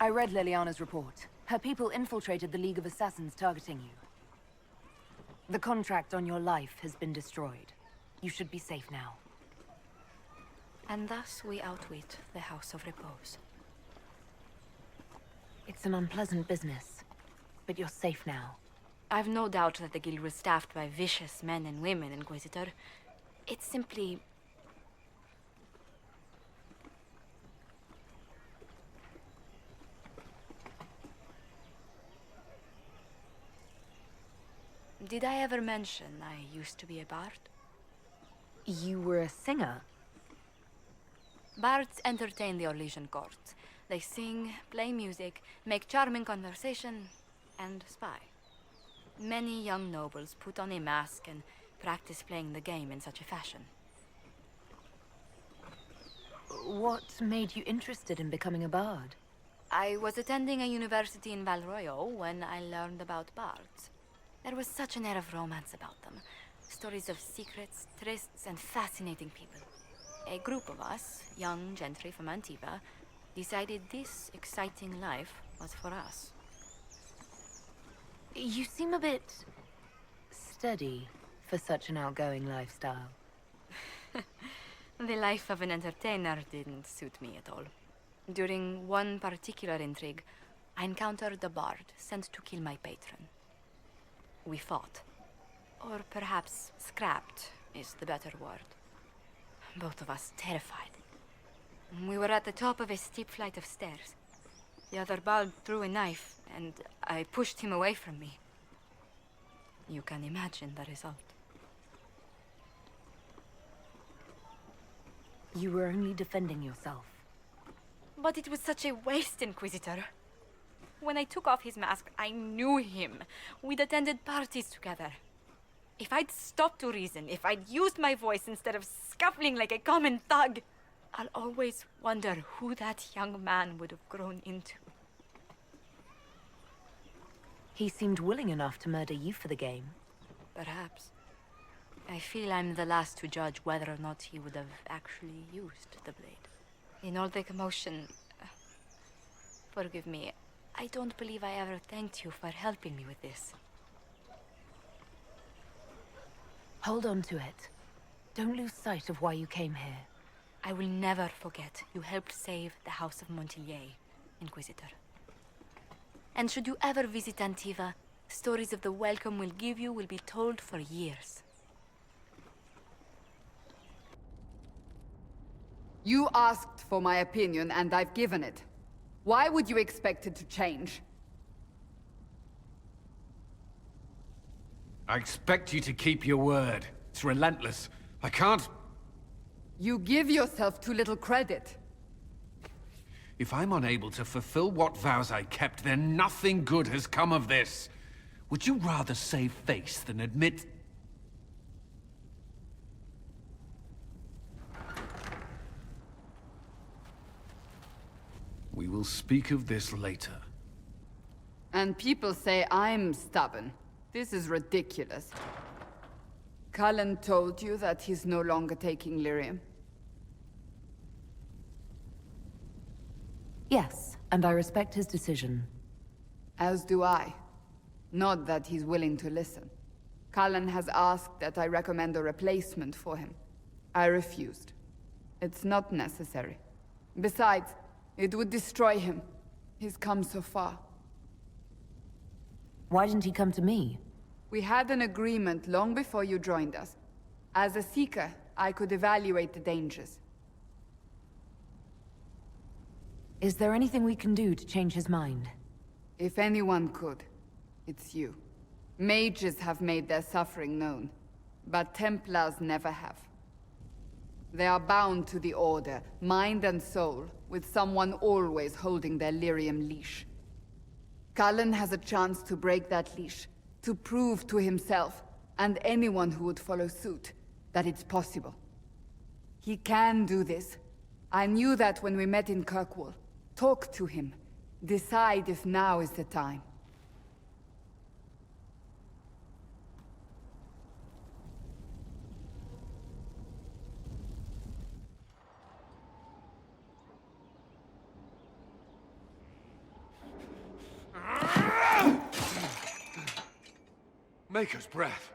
I read Liliana's report. Her people infiltrated the League of Assassins targeting you. The contract on your life has been destroyed. You should be safe now. And thus we outwit the House of Repose. It's an unpleasant business, but you're safe now. I've no doubt that the guild was staffed by vicious men and women, Inquisitor. It's simply... Did I ever mention I used to be a bard? You were a singer? Bards entertain the Orlesian court. They sing, play music, make charming conversation, and spy. Many young nobles put on a mask and practice playing the game in such a fashion. What made you interested in becoming a bard? I was attending a university in Valroyo when I learned about bards. There was such an air of romance about them. Stories of secrets, trysts, and fascinating people. A group of us, young gentry from Antiva, decided this exciting life was for us. You seem a bit... steady for such an outgoing lifestyle. The life of an entertainer didn't suit me at all. During one particular intrigue, I encountered a bard sent to kill my patron. We fought. Or perhaps scrapped is the better word. Both of us terrified. We were at the top of a steep flight of stairs. The other bard threw a knife, and I pushed him away from me. You can imagine the result. You were only defending yourself. But it was such a waste, Inquisitor. When I took off his mask, I knew him. We'd attended parties together. If I'd stopped to reason, if I'd used my voice instead of scuffling like a common thug, I'll always wonder who that young man would have grown into. He seemed willing enough to murder you for the game. Perhaps. I feel I'm the last to judge whether or not he would have actually used the blade. In all the commotion... forgive me, I don't believe I ever thanked you for helping me with this. Hold on to it. Don't lose sight of why you came here. I will never forget you helped save the House of Montilyet, Inquisitor. And should you ever visit Antiva, stories of the welcome we'll give you will be told for years. You asked for my opinion, and I've given it. Why would you expect it to change? I expect you to keep your word. It's relentless. I can't... You give yourself too little credit. If I'm unable to fulfill what vows I kept, then nothing good has come of this. Would you rather save face than admit... We will speak of this later. And people say I'm stubborn. This is ridiculous. Cullen told you that he's no longer taking lyrium? Yes, and I respect his decision. As do I. Not that he's willing to listen. Cullen has asked that I recommend a replacement for him. I refused. It's not necessary. Besides, it would destroy him. He's come so far. Why didn't he come to me? We had an agreement long before you joined us. As a Seeker, I could evaluate the dangers. Is there anything we can do to change his mind? If anyone could, it's you. Mages have made their suffering known, but Templars never have. They are bound to the Order, mind and soul, with someone always holding their lyrium leash. Cullen has a chance to break that leash, to prove to himself, and anyone who would follow suit, that it's possible. He can do this. I knew that when we met in Kirkwall. Talk to him. Decide if now is the time. Maker's breath.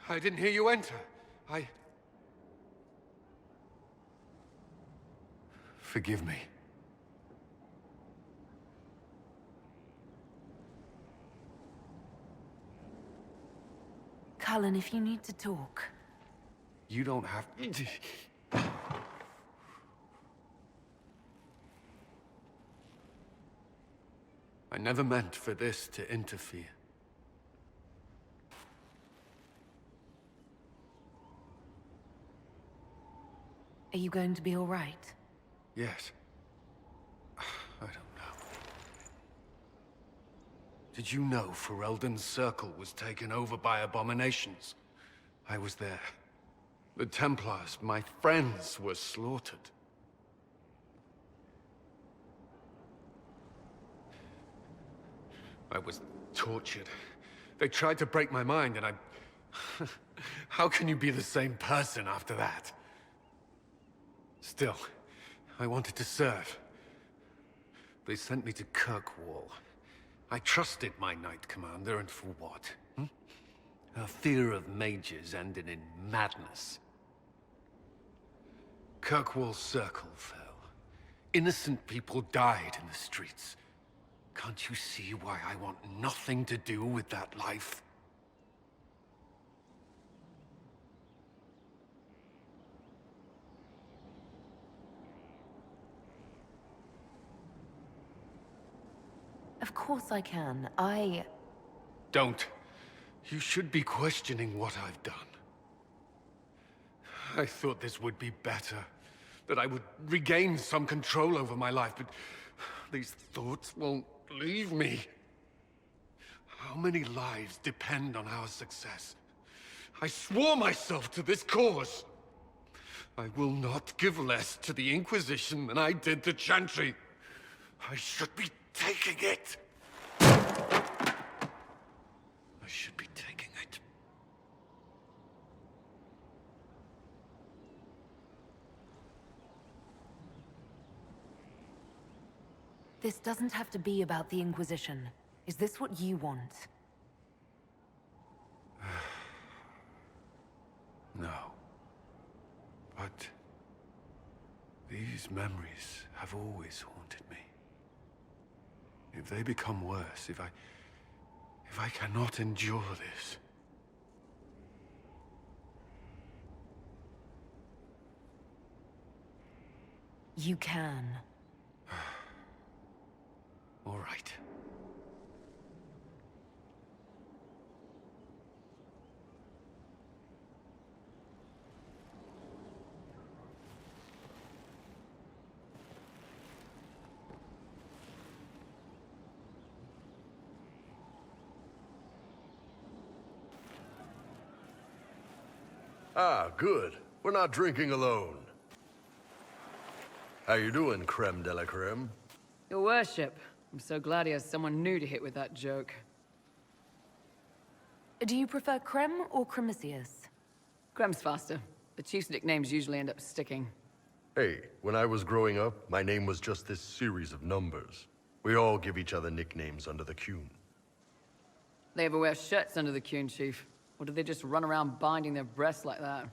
I didn't hear you enter. Forgive me. Cullen, if you need to talk. You don't have... I never meant for this to interfere. Are you going to be all right? Yes. I don't know. Did you know Ferelden's circle was taken over by abominations? I was there. The Templars, my friends, were slaughtered. I was tortured. They tried to break my mind, and I... How can you be the same person after that? Still, I wanted to serve. They sent me to Kirkwall. I trusted my Knight Commander, and for what? Her fear of mages ended in madness. Kirkwall's circle fell. Innocent people died in the streets. Can't you see why I want nothing to do with that life? Of course I can. Don't. You should be questioning what I've done. I thought this would be better. That I would regain some control over my life, but these thoughts won't leave me. How many lives depend on our success? I swore myself to this cause. I will not give less to the Inquisition than I did to Chantry. I should be taking it. I should be taking it. This doesn't have to be about the Inquisition. Is this what you want? No. But these memories have always haunted me. If they become worse, if I cannot endure this... You can. All right. Ah, good. We're not drinking alone. How you doing, creme de la creme? Your worship. I'm so glad he has someone new to hit with that joke. Do you prefer Creme or Cremisius? Crem's faster. The chief's nicknames usually end up sticking. Hey, when I was growing up, my name was just this series of numbers. We all give each other nicknames under the Qun. They ever wear shirts under the Qun, Chief? Or do they just run around binding their breasts like that?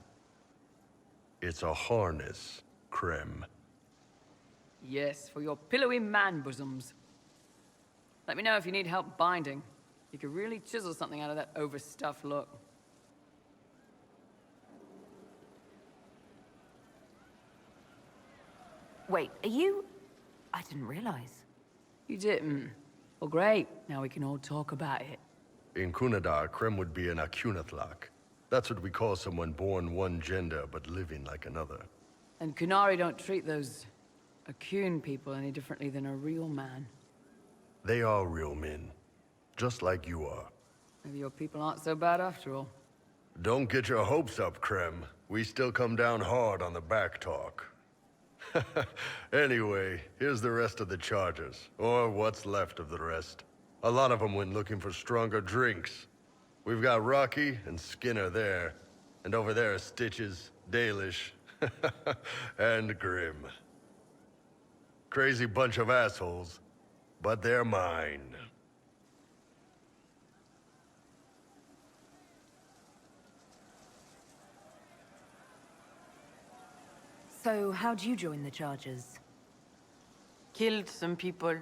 It's a harness, creme. Yes, for your pillowy man bosoms. Let me know if you need help binding. You could really chisel something out of that overstuffed look. Wait, are you... I didn't realize. You didn't? Well, great. Now we can all talk about it. In Kunadar, creme would be an Akunathlak. That's what we call someone born one gender but living like another. And Kunari don't treat those Akun people any differently than a real man. They are real men, just like you are. Maybe your people aren't so bad after all. Don't get your hopes up, creme. We still come down hard on the back talk. Anyway, here's the rest of the charges, or what's left of the rest. A lot of them went looking for stronger drinks. We've got Rocky and Skinner there, and over there are Stitches, Dalish, and Grim. Crazy bunch of assholes, but they're mine. So, how'd you join the Chargers? Killed some people.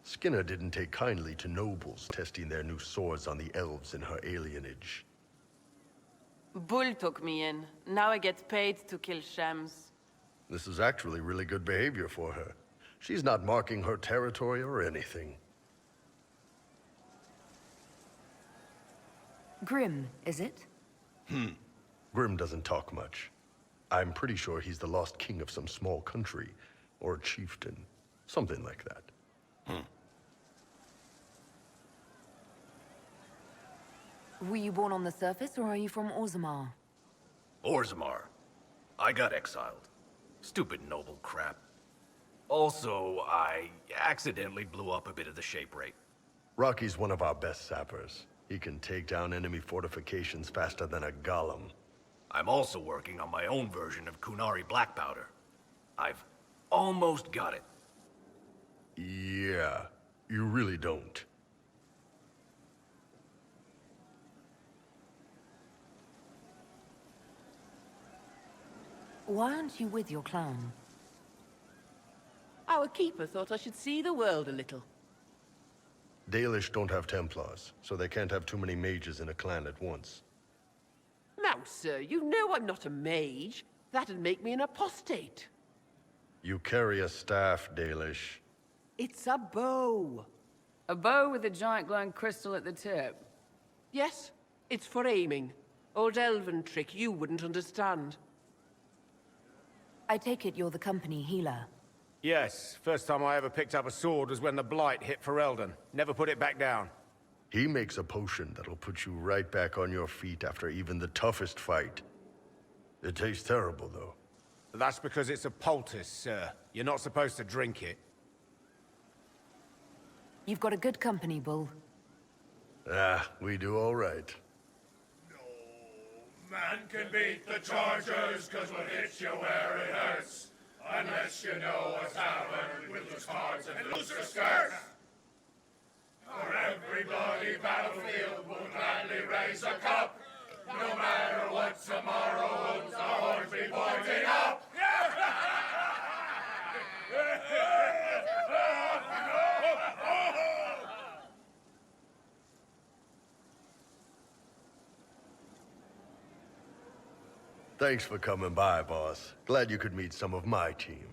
Skinner didn't take kindly to nobles testing their new swords on the elves in her alienage. Bull took me in. Now I get paid to kill shams. This is actually really good behavior for her. She's not marking her territory or anything. Grim, is it? Grim doesn't talk much. I'm pretty sure he's the lost king of some small country, or chieftain. Something like that. Were you born on the surface, or are you from Orzammar? Orzammar. I got exiled. Stupid noble crap. Also, I accidentally blew up a bit of the shape rate. Rocky's one of our best sappers. He can take down enemy fortifications faster than a golem. I'm also working on my own version of Kunari black powder. I've almost got it. Yeah, you really don't. Why aren't you with your clan? Our keeper thought I should see the world a little. Dalish don't have Templars, so they can't have too many mages in a clan at once. Now, sir, you know I'm not a mage. That'd make me an apostate. You carry a staff, Dalish. It's a bow. A bow with a giant glowing crystal at the tip. Yes, it's for aiming. Old elven trick you wouldn't understand. I take it you're the company healer. Yes, first time I ever picked up a sword was when the Blight hit Ferelden. Never put it back down. He makes a potion that'll put you right back on your feet after even the toughest fight. It tastes terrible, though. That's because it's a poultice, sir. You're not supposed to drink it. You've got a good company, Bull. Ah, we do all right. No man can beat the Chargers, 'cause we'll hit you where it hurts. Unless you know a tavern with loose cards and looser skirts. For every bloody battlefield will gladly raise a cup. No matter what tomorrow holds, the horns be pointing up. Thanks for coming by, boss. Glad you could meet some of my team.